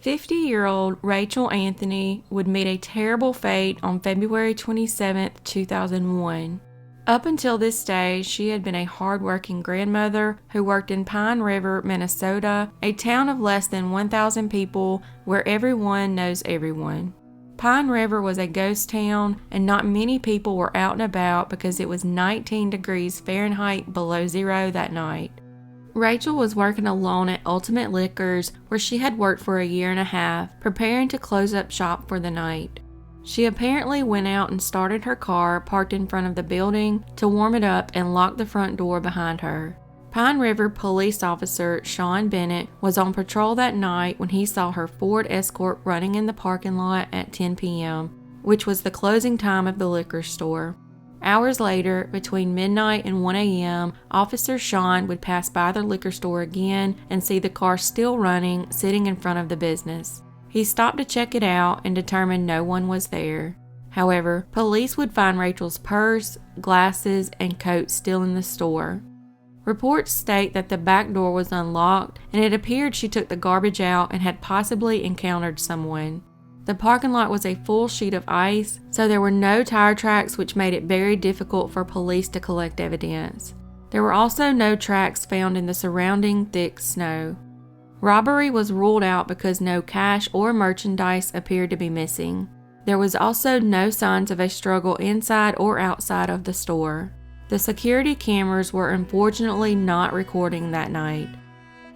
50-year-old Rachel Anthony would meet a terrible fate on February 27, 2001. Up until this day, she had been a hard-working grandmother who worked in Pine River, Minnesota, a town of less than 1,000 people where everyone knows everyone. Pine River was a ghost town, and not many people were out and about because it was 19 degrees Fahrenheit below zero that night. Rachel was working alone at Ultimate Liquors, where she had worked for a year and a half, preparing to close up shop for the night. She apparently went out and started her car parked in front of the building to warm it up and lock the front door behind her. Pine River police officer Sean Bennett was on patrol that night when he saw her Ford Escort running in the parking lot at 10 p.m., which was the closing time of the liquor store. Hours later, between midnight and 1 a.m., Officer Sean would pass by the liquor store again and see the car still running, sitting in front of the business. He stopped to check it out and determined no one was there. However, police would find Rachel's purse, glasses, and coat still in the store. Reports state that the back door was unlocked, and it appeared she took the garbage out and had possibly encountered someone. The parking lot was a full sheet of ice, so there were no tire tracks, which made it very difficult for police to collect evidence. There were also no tracks found in the surrounding thick snow. Robbery was ruled out because no cash or merchandise appeared to be missing. There was also no signs of a struggle inside or outside of the store. The security cameras were unfortunately not recording that night.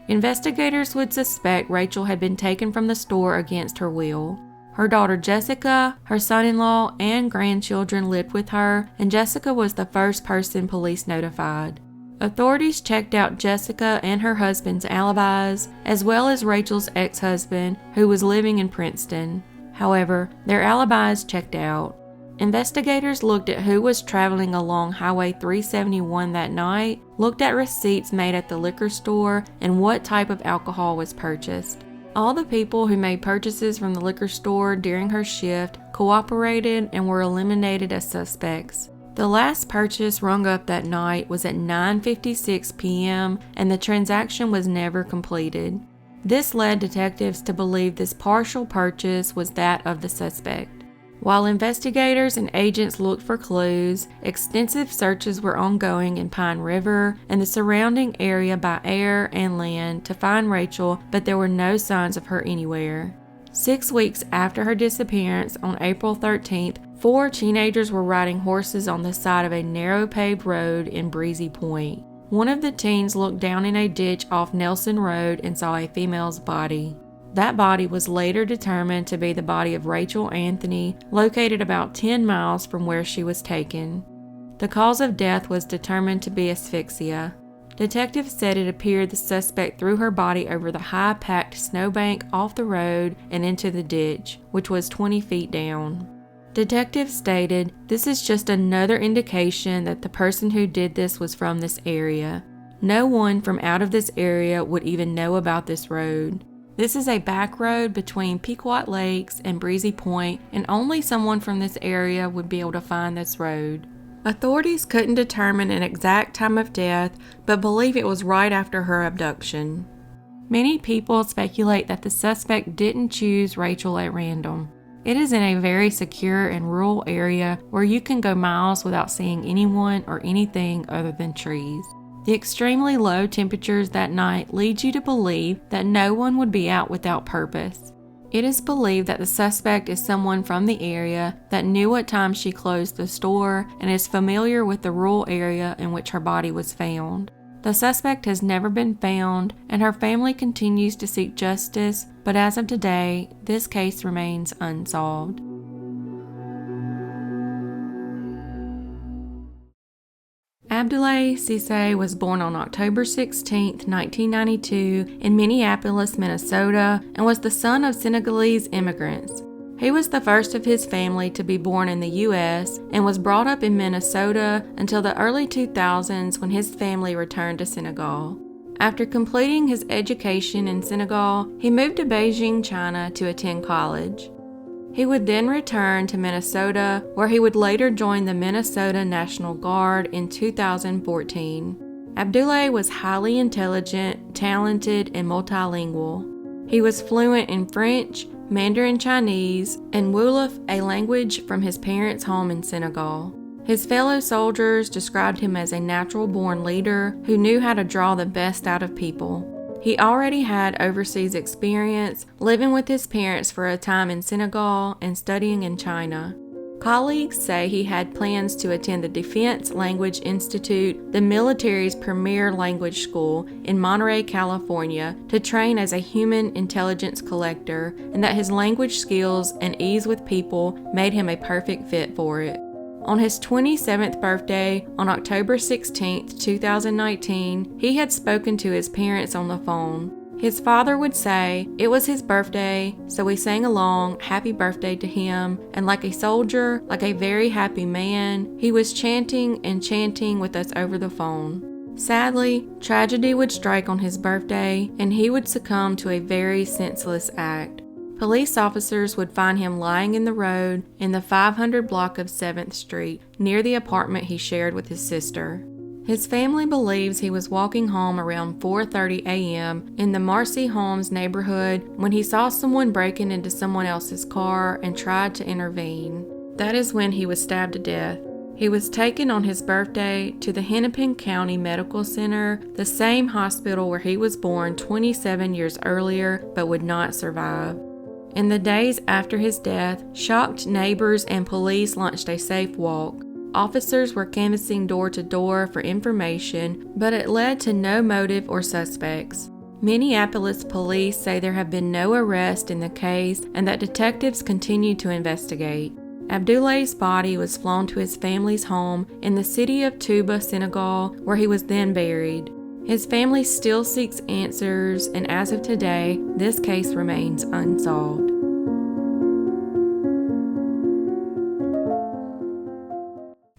Investigators would suspect Rachel had been taken from the store against her will. Her daughter Jessica, her son-in-law, and grandchildren lived with her, and Jessica was the first person police notified. Authorities checked out Jessica and her husband's alibis, as well as Rachel's ex-husband, who was living in Princeton. However, their alibis checked out. Investigators looked at who was traveling along Highway 371 that night, looked at receipts made at the liquor store, and what type of alcohol was purchased. All the people who made purchases from the liquor store during her shift cooperated and were eliminated as suspects. The last purchase rung up that night was at 9:56 p.m. and the transaction was never completed. This led detectives to believe this partial purchase was that of the suspect. While investigators and agents looked for clues, extensive searches were ongoing in Pine River and the surrounding area by air and land to find Rachel, but there were no signs of her anywhere. 6 weeks after her disappearance, on April 13th, 4 teenagers were riding horses on the side of a narrow paved road in Breezy Point. One of the teens looked down in a ditch off Nelson Road and saw a female's body. That body was later determined to be the body of Rachel Anthony, located about 10 miles from where she was taken. The cause of death was determined to be asphyxia. Detectives said it appeared the suspect threw her body over the high-packed snowbank off the road and into the ditch, which was 20 feet down. Detectives stated, "This is just another indication that the person who did this was from this area. No one from out of this area would even know about this road. This is a back road between Pequot Lakes and Breezy Point, and only someone from this area would be able to find this road." Authorities couldn't determine an exact time of death, but believe it was right after her abduction. Many people speculate that the suspect didn't choose Rachel at random. It is in a very secure and rural area where you can go miles without seeing anyone or anything other than trees. The extremely low temperatures that night lead you to believe that no one would be out without purpose. It is believed that the suspect is someone from the area that knew what time she closed the store and is familiar with the rural area in which her body was found. The suspect has never been found, and her family continues to seek justice, but as of today, this case remains unsolved. Abdullah Cisse was born on October 16, 1992 in Minneapolis, Minnesota, and was the son of Senegalese immigrants. He was the first of his family to be born in the U.S. and was brought up in Minnesota until the early 2000s when his family returned to Senegal. After completing his education in Senegal, he moved to Beijing, China to attend college. He would then return to Minnesota, where he would later join the Minnesota National Guard in 2014. Abdullah was highly intelligent, talented, and multilingual. He was fluent in French, Mandarin Chinese, and Wolof, a language from his parents' home in Senegal. His fellow soldiers described him as a natural-born leader who knew how to draw the best out of people. He already had overseas experience, living with his parents for a time in Senegal and studying in China. Colleagues say he had plans to attend the Defense Language Institute, the military's premier language school in Monterey, California, to train as a human intelligence collector, and that his language skills and ease with people made him a perfect fit for it. On his 27th birthday, on October 16, 2019, he had spoken to his parents on the phone. His father would say it was his birthday, so we sang along happy birthday to him, and like a soldier, like a very happy man, he was chanting and chanting with us over the phone. Sadly, tragedy would strike on his birthday, and he would succumb to a very senseless act. Police officers would find him lying in the road in the 500 block of 7th Street, near the apartment he shared with his sister. His family believes he was walking home around 4:30 a.m. in the Marcy Holmes neighborhood when he saw someone breaking into someone else's car and tried to intervene. That is when he was stabbed to death. He was taken on his birthday to the Hennepin County Medical Center, the same hospital where he was born 27 years earlier but would not survive. In the days after his death, shocked neighbors and police launched a safe walk. Officers were canvassing door to door for information, but it led to no motive or suspects. Minneapolis police say there have been no arrests in the case and that detectives continue to investigate. Abdullah's body was flown to his family's home in the city of Touba, Senegal, where he was then buried. His family still seeks answers, and as of today, this case remains unsolved.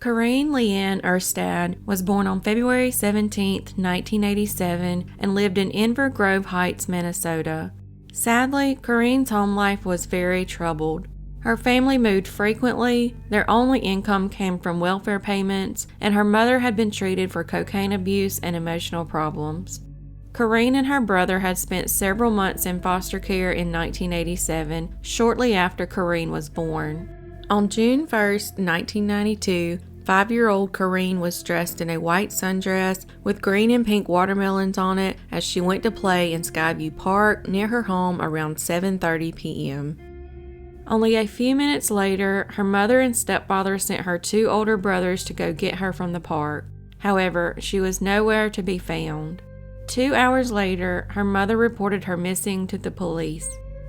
Corrine Leanne Erstad was born on February 17, 1987, and lived in Inver Grove Heights, Minnesota. Sadly, Corrine's home life was very troubled. Her family moved frequently, their only income came from welfare payments, and her mother had been treated for cocaine abuse and emotional problems. Corrine and her brother had spent several months in foster care in 1987, shortly after Corrine was born. On June 1, 1992, 5-year-old Corrine was dressed in a white sundress with green and pink watermelons on it as she went to play in Skyview Park near her home around 7:30 p.m. Only a few minutes later, her mother and stepfather sent her 2 older brothers to go get her from the park. However, she was nowhere to be found. 2 hours later, her mother reported her missing to the police.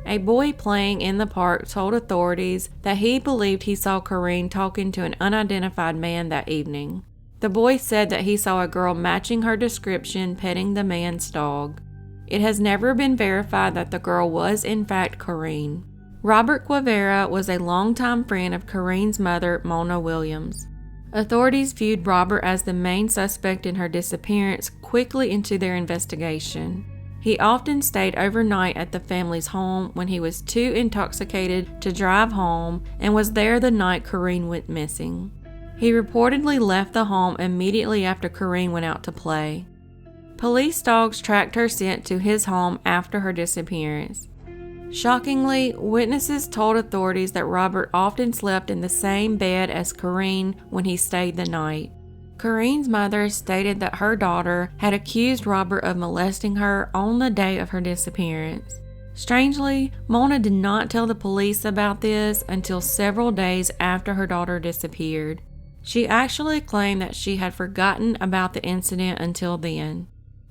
A boy playing in the park told authorities that he believed he saw Corrine talking to an unidentified man that evening. The boy said that he saw a girl matching her description petting the man's dog. It has never been verified that the girl was in fact Corrine. Robert Guevara was a longtime friend of Corrine's mother, Mona Williams. Authorities viewed Robert as the main suspect in her disappearance quickly into their investigation. He often stayed overnight at the family's home when he was too intoxicated to drive home and was there the night Corrine went missing. He reportedly left the home immediately after Corrine went out to play. Police dogs tracked her scent to his home after her disappearance. Shockingly, witnesses told authorities that Robert often slept in the same bed as Corrine when he stayed the night. Corrine's mother stated that her daughter had accused Robert of molesting her on the day of her disappearance. Strangely, Mona did not tell the police about this until several days after her daughter disappeared. She actually claimed that she had forgotten about the incident until then.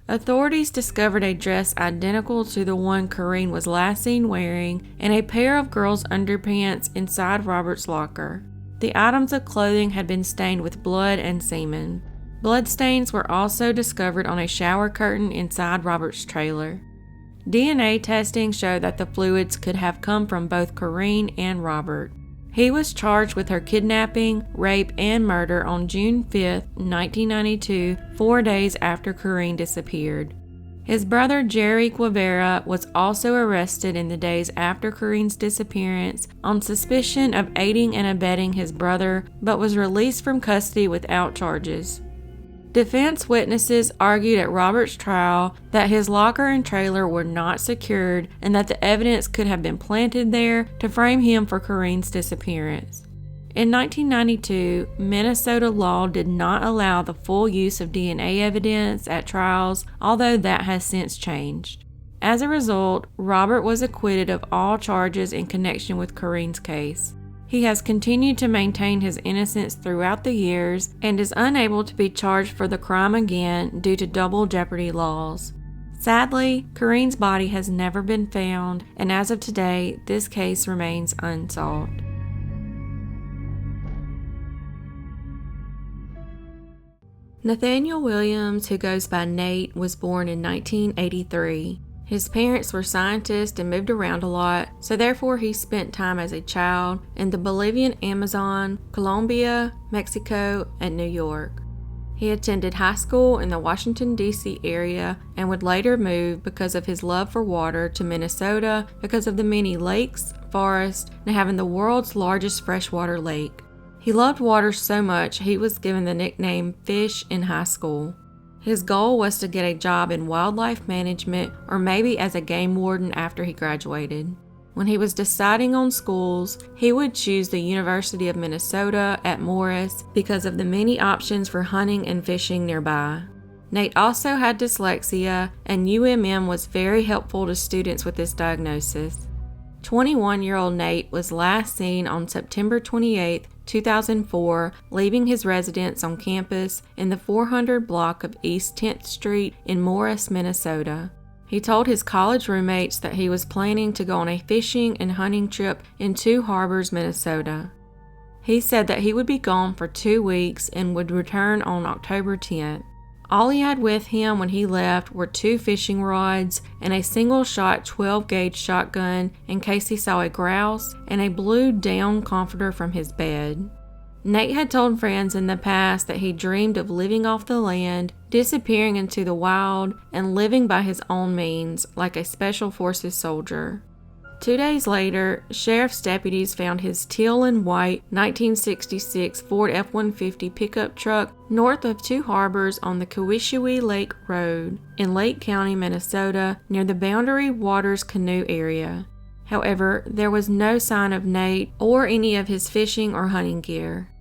Authorities discovered a dress identical to the one Corrine was last seen wearing and a pair of girls' underpants inside Robert's locker. The items of clothing had been stained with blood and semen. Bloodstains were also discovered on a shower curtain inside Robert's trailer. DNA testing showed that the fluids could have come from both Corrine and Robert. He was charged with her kidnapping, rape, and murder on June 5, 1992, 4 days after Corrine disappeared. His brother Jerry Guevara was also arrested in the days after Corrine's disappearance on suspicion of aiding and abetting his brother, but was released from custody without charges. Defense witnesses argued at Robert's trial that his locker and trailer were not secured and that the evidence could have been planted there to frame him for Corrine's disappearance. In 1992, Minnesota law did not allow the full use of DNA evidence at trials, although that has since changed. As a result, Robert was acquitted of all charges in connection with Corrine's case. He has continued to maintain his innocence throughout the years and is unable to be charged for the crime again due to double jeopardy laws. Sadly, Corrine's body has never been found, and as of today, this case remains unsolved. Nathaniel Williams, who goes by Nate, was born in 1983. His parents were scientists and moved around a lot, so therefore he spent time as a child in the Bolivian Amazon, Colombia, Mexico, and New York. He attended high school in the Washington, D.C. area and would later move because of his love for water to Minnesota because of the many lakes, forests, and having the world's largest freshwater lake. He loved water so much he was given the nickname Fish in high school. His goal was to get a job in wildlife management or maybe as a game warden after he graduated. When he was deciding on schools, he would choose the University of Minnesota at Morris because of the many options for hunting and fishing nearby. Nate also had dyslexia, and UMM was very helpful to students with this diagnosis. 21-year-old Nate was last seen on September 28, 2004, leaving his residence on campus in the 400 block of East 10th Street in Morris, Minnesota. He told his college roommates that he was planning to go on a fishing and hunting trip in Two Harbors, Minnesota. He said that he would be gone for 2 weeks and would return on October 10th. All he had with him when he left were 2 fishing rods and a single-shot 12-gauge shotgun in case he saw a grouse and a blue down comforter from his bed. Nate had told friends in the past that he dreamed of living off the land, disappearing into the wild, and living by his own means like a Special Forces soldier. 2 days later, sheriff's deputies found his teal and white 1966 Ford F-150 pickup truck north of Two Harbors on the Cowichee Lake Road in Lake County, Minnesota, near the Boundary Waters Canoe area. However, there was no sign of Nate or any of his fishing or hunting gear.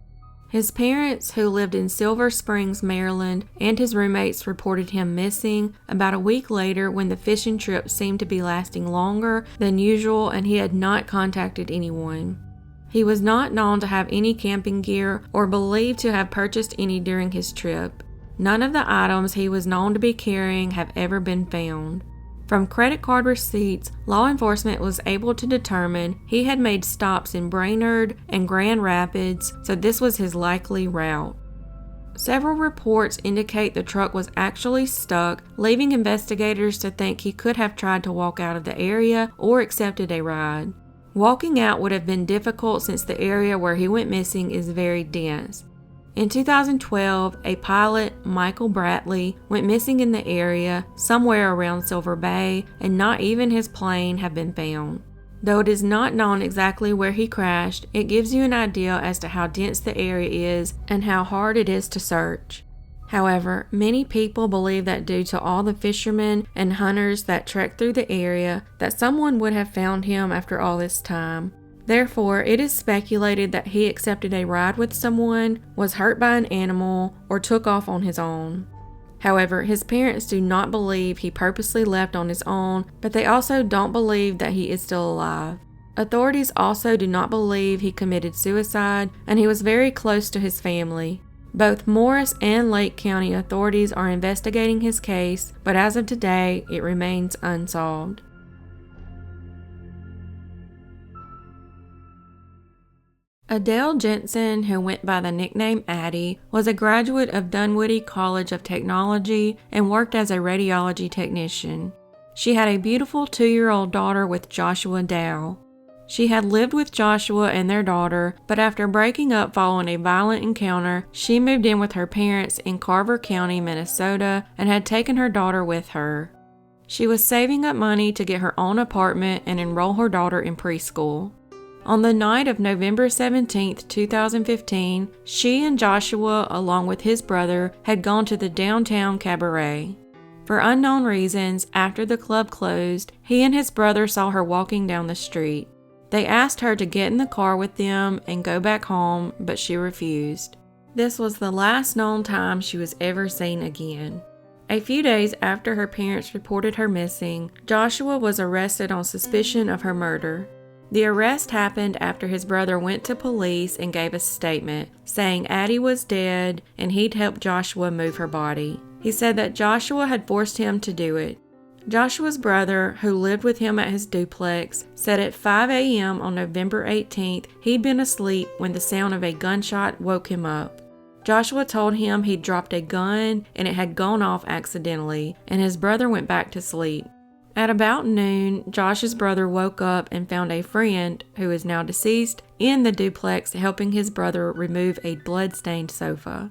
His parents, who lived in Silver Springs, Maryland, and his roommates reported him missing about a week later when the fishing trip seemed to be lasting longer than usual and he had not contacted anyone. He was not known to have any camping gear or believed to have purchased any during his trip. None of the items he was known to be carrying have ever been found. From credit card receipts, law enforcement was able to determine he had made stops in Brainerd and Grand Rapids, so this was his likely route. Several reports indicate the truck was actually stuck, leaving investigators to think he could have tried to walk out of the area or accepted a ride. Walking out would have been difficult since the area where he went missing is very dense. In 2012, a pilot, Michael Bradley, went missing in the area somewhere around Silver Bay, and not even his plane have been found. Though it is not known exactly where he crashed, it gives you an idea as to how dense the area is and how hard it is to search. However, many people believe that due to all the fishermen and hunters that trek through the area, that someone would have found him after all this time. Therefore, it is speculated that he accepted a ride with someone, was hurt by an animal, or took off on his own. However, his parents do not believe he purposely left on his own, but they also don't believe that he is still alive. Authorities also do not believe he committed suicide, and he was very close to his family. Both Morris and Lake County authorities are investigating his case, but as of today, it remains unsolved. Adelle Jenson, who went by the nickname Addie, was a graduate of Dunwoody College of Technology and worked as a radiology technician. She had a beautiful 2-year-old daughter with Joshua Dow. She had lived with Joshua and their daughter, but after breaking up following a violent encounter, she moved in with her parents in Carver County, Minnesota, and had taken her daughter with her. She was saving up money to get her own apartment and enroll her daughter in preschool. On the night of November 17, 2015, she and Joshua, along with his brother, had gone to the downtown cabaret. For unknown reasons, after the club closed, he and his brother saw her walking down the street. They asked her to get in the car with them and go back home, but she refused. This was the last known time she was ever seen again. A few days after her parents reported her missing, Joshua was arrested on suspicion of her murder. The arrest happened after his brother went to police and gave a statement, saying Addie was dead and he'd helped Joshua move her body. He said that Joshua had forced him to do it. Joshua's brother, who lived with him at his duplex, said at 5 a.m. on November 18th he'd been asleep when the sound of a gunshot woke him up. Joshua told him he'd dropped a gun and it had gone off accidentally, and his brother went back to sleep. At about noon, Josh's brother woke up and found a friend, who is now deceased, in the duplex helping his brother remove a blood-stained sofa.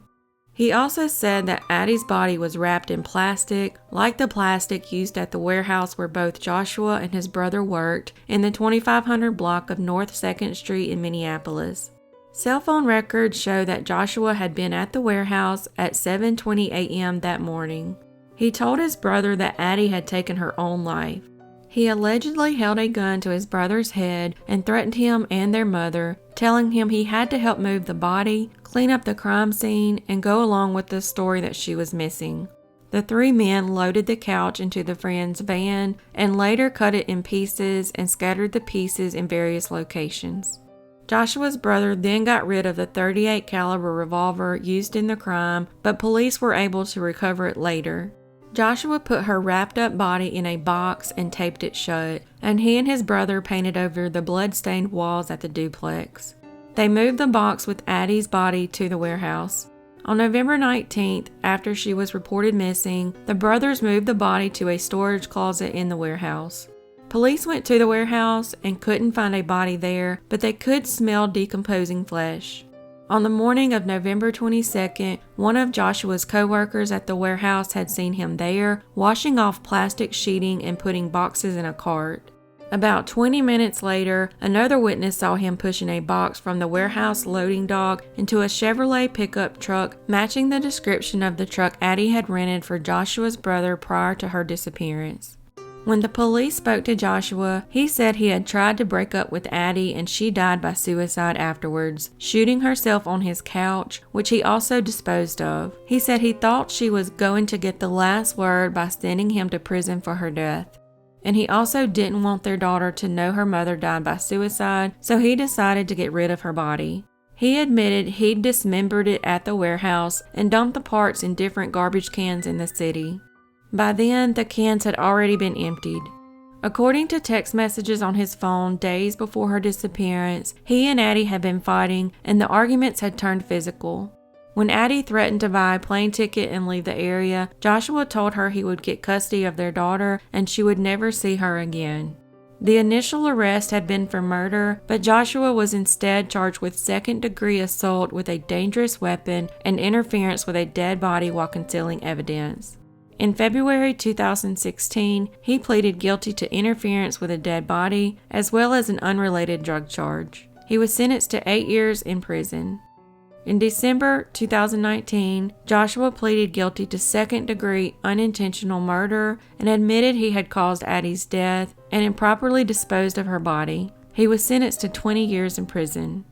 He also said that Addie's body was wrapped in plastic, like the plastic used at the warehouse where both Joshua and his brother worked, in the 2500 block of North 2nd Street in Minneapolis. Cell phone records show that Joshua had been at the warehouse at 7:20 a.m. that morning. He told his brother that Addie had taken her own life. He allegedly held a gun to his brother's head and threatened him and their mother, telling him he had to help move the body, clean up the crime scene, and go along with the story that she was missing. The three men loaded the couch into the friend's van and later cut it in pieces and scattered the pieces in various locations. Joshua's brother then got rid of the .38 caliber revolver used in the crime, but police were able to recover it later. Joshua put her wrapped up body in a box and taped it shut, and he and his brother painted over the blood-stained walls at the duplex. They moved the box with Addie's body to the warehouse. On November 19th, after she was reported missing, the brothers moved the body to a storage closet in the warehouse. Police went to the warehouse and couldn't find a body there, but they could smell decomposing flesh. On the morning of November 22nd, one of Joshua's co-workers at the warehouse had seen him there, washing off plastic sheeting and putting boxes in a cart. About 20 minutes later, another witness saw him pushing a box from the warehouse loading dock into a Chevrolet pickup truck, matching the description of the truck Addie had rented for Joshua's brother prior to her disappearance. When the police spoke to Joshua, he said he had tried to break up with Addie and she died by suicide afterwards, shooting herself on his couch, which he also disposed of. He said he thought she was going to get the last word by sending him to prison for her death. And he also didn't want their daughter to know her mother died by suicide, so he decided to get rid of her body. He admitted he'd dismembered it at the warehouse and dumped the parts in different garbage cans in the city. By then, the cans had already been emptied. According to text messages on his phone days before her disappearance, he and Addie had been fighting and the arguments had turned physical. When Addie threatened to buy a plane ticket and leave the area, Joshua told her he would get custody of their daughter and she would never see her again. The initial arrest had been for murder, but Joshua was instead charged with second-degree assault with a dangerous weapon and interference with a dead body while concealing evidence. In February 2016, he pleaded guilty to interference with a dead body, as well as an unrelated drug charge. He was sentenced to 8 years in prison. In December 2019, Joshua pleaded guilty to second-degree unintentional murder and admitted he had caused Addie's death and improperly disposed of her body. He was sentenced to 20 years in prison.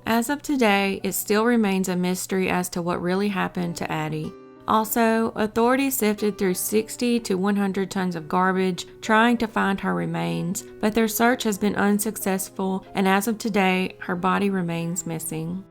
As of today, it still remains a mystery as to what really happened to Addie. Also, authorities sifted through 60 to 100 tons of garbage trying to find her remains, but their search has been unsuccessful, and as of today, her body remains missing.